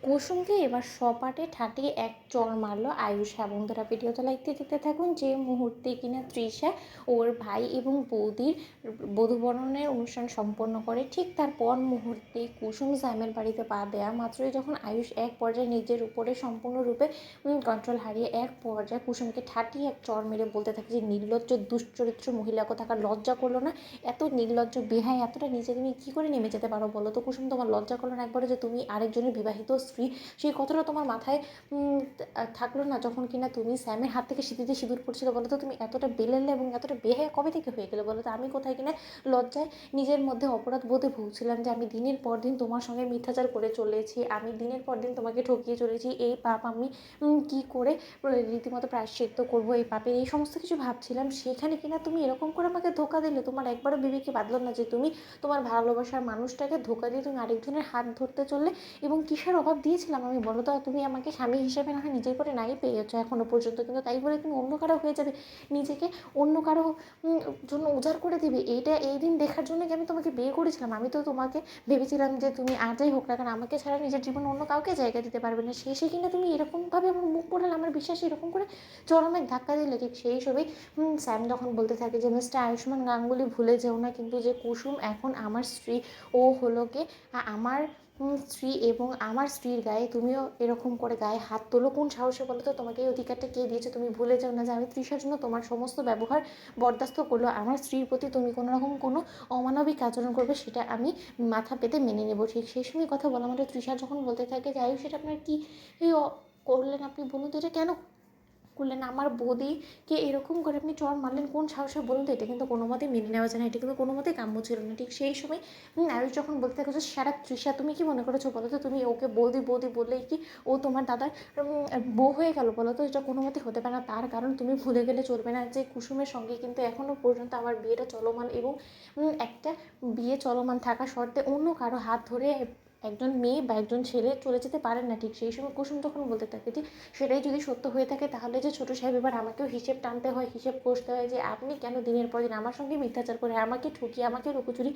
কুসুমকে এবার সপাটে ঠাটিয়ে এক চড় মারল আয়ুষ। হ্যাঁ বন্ধুরা, ভিডিওটা লাইক দিয়ে দেখতে থাকুন। যে মুহূর্তে কিনা তৃষা ওর ভাই এবং বৌদির বধূবরণের অনুষ্ঠান সম্পন্ন করে, ঠিক তার পর মুহূর্তে কুসুম স্যামের বাড়িতে পা দেয়া মাত্রই যখন আয়ুষ এক পর্যায়ে নিজের উপরে সম্পূর্ণরূপে কন্ট্রোল হারিয়ে এক পর্যায়ে কুসুমকে ঠাটিয়ে এক চড় মেরে বলতে থাকে যে নির্লজ্জ দুশ্চরিত্র মহিলা, কোথাকার লজ্জা করলো না? এত নির্লজ্জ বেহাই, এতটা নিচে তুমি কী করে নেমে যেতে পারো বলো তো কুসুম? তোমার লজ্জা করলো না একবারে যে তুমি আরেকজনের বিবাহিত স্ত্রী? সেই কথাটা তোমার মাথায় থাকলো না যখন কিনা তুমি স্যামের হাত থেকে সিঁথিতে সিঁদুর পড়ছিল? বলো তো তুমি এতটা বেলেলে এবং এতটা বেহায়া কবে থেকে হয়ে গেলে বলো তো? আমি কোথায় কিনা লজ্জায় নিজের মধ্যে অপরাধ বোধে ভুগছিলাম যে আমি দিনের পর দিন তোমার সঙ্গে মিথ্যাচার করে চলেছি, আমি দিনের পর দিন তোমাকে ঠকিয়ে চলেছি, এই পাপ আমি কি করে রীতিমতো প্রায়শ্চিত্ত করবো এই পাপের, এই সমস্ত কিছু ভাবছিলাম। সেখানে কিনা তুমি এরকম করে আমাকে ধোকা দিলে। তোমার একবারও বিবেকে বাঁধলো না যে তুমি তোমার ভালোবাসার মানুষটাকে ধোকা দিয়ে তুমি আরেকজনের হাত ধরতে চললে? এবং কিসের অভাব দিয়েছিলাম আমি বলো তো? তুমি আমাকে স্বামী হিসেবে না হয় নিজের করে নাই পেয়েছো এখনও পর্যন্ত, কিন্তু তাই বলে তুমি অন্য কারো হয়ে যাবে, নিজেকে অন্য কারো জন্য উজাড় করে দিবে? এইটা এই দিন দেখার জন্য কি আমি তোমাকে বিয়ে করেছিলাম? আমি তো তোমাকে ভেবেছিলাম যে তুমি আর যাই হোক না কেন আমাকে ছাড়া নিজের জীবনে অন্য কাউকে জায়গা দিতে পারবে না। শেষে কিনা তুমি এরকমভাবে আমার মুখ পোড়ালে, আমার বিশ্বাসে এরকম করে চরম এক ধাক্কা দিলে। ঠিক সেই হিসেবেই স্যাম যখন বলতে থাকে যে মিস্টার আয়ুষ্মান গাঙ্গুলি, ভুলে যেও না কিন্তু যে কুসুম এখন আমার স্ত্রী, ও হলো কে আমার স্ত্রী, এবং আমার স্ত্রীর গায়ে তুমিও এরকম করে গায়ে হাত তোলো কোন সাহসে বলো তো? তোমাকে এই অধিকারটা কে দিয়েছে? তুমি ভুলে যাও না যে আমি তৃষার জন্য তোমার সমস্ত ব্যবহার বরদাস্ত করলো, আমার স্ত্রীর প্রতি তুমি কোনো রকম কোনো অমানবিক আচরণ করবে সেটা আমি মাথা পেতে মেনে নেবো। ঠিক সেই সময় কথা বলা আমাদের তৃষা যখন বলতে থাকে যে আয়ুষ, সেটা আপনার কী করলেন আপনি? বলুন তো এটা কেন করলেন? আমার বৌদিকে এরকম করে আপনি চড় মারলেন কোন সাহসে বলুন তো? এটা কিন্তু কোনো মতেই মেনে নেওয়া যায় না, এটা কিন্তু কোনো মতেই কাম্য ছিল না। ঠিক সেই সময় আয়ুষ যখন বলতে থাকে যে সারা তৃষা, তুমি কি মনে করেছো বলো তো? তুমি ওকে বৌদি বৌদি বললেই কি ও তোমার দাদার বউ হয়ে গেল বলো তো? এটা কোনো মতে হতে পারে না। তার কারণ তুমি ভুলে গেলে চলবে না যে কুসুমের সঙ্গে কিন্তু এখনও পর্যন্ত আমার বিয়েটা চলমান, এবং একটা বিয়ে চলমান থাকা সত্ত্বে অন্য কারো হাত ধরে একজন মেয়ে বা একজন ছেলে চলে যেতে পারেন না। ঠিক সেই সময় কুসুম তখন বলতে থাকে যে সেটাই যদি সত্য হয়ে থাকে তাহলে যে ছোটো সাহেব এবার আমাকেও হিসেব টানতে হয়, হিসেব কষতে হয় যে আপনি কেন দিনের পর দিন আমার সঙ্গে মিথ্যাচার করে, আমাকে ঠকিয়ে, আমাকে লুকোচুরি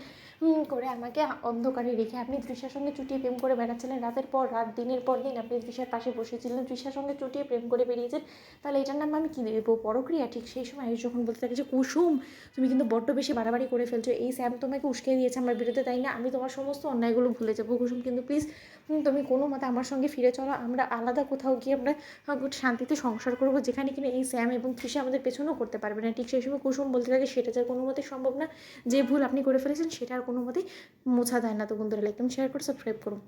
করে, আমাকে অন্ধকারে রেখে আপনি তৃষার সঙ্গে চুটিয়ে প্রেম করে বেড়াচ্ছিলেন রাতের পর রাত, দিনের পর দিন আপনি তৃষার পাশে বসেছিলেন, তৃষার সঙ্গে চুটিয়ে প্রেম করে বেরিয়েছেন, তাহলে এটার নাম আমি কী দেবো? পরক্রিয়া? ঠিক সেই সময় আয়ুষ যখন বলতে থাকে যে কুসুম, তুমি কিন্তু বড্ড বেশি বাড়াবাড়ি করে ফেলছো, এই স্যাম তোমাকে উস্কে দিয়েছে আমার বিরুদ্ধে, তাই না? আমি তোমার সমস্ত অন্যায়গুলো ভুলে যাবো কুসুম, কিন্তু প্লিজ তুমি কোনো মতে আমার সঙ্গে ফিরে চলো, আমরা আলাদা কোথাও গিয়ে আমরা শান্তিতে সংসার করবো, যেখানে কিনা এই স্যাম এবং তৃষা আমাদের পেছনেও করতে পারবে না। ঠিক সেই সময় কুসুম বলতে থাকে সেটা যে কোনো মতেই সম্ভব না, যে ভুল আপনি করে ফেলেছেন সেটা আর কোনো মতেই মোছা যায় না। তো বন্ধুরা, লাইক এবং শেয়ার করে সাবস্ক্রাইব করুন।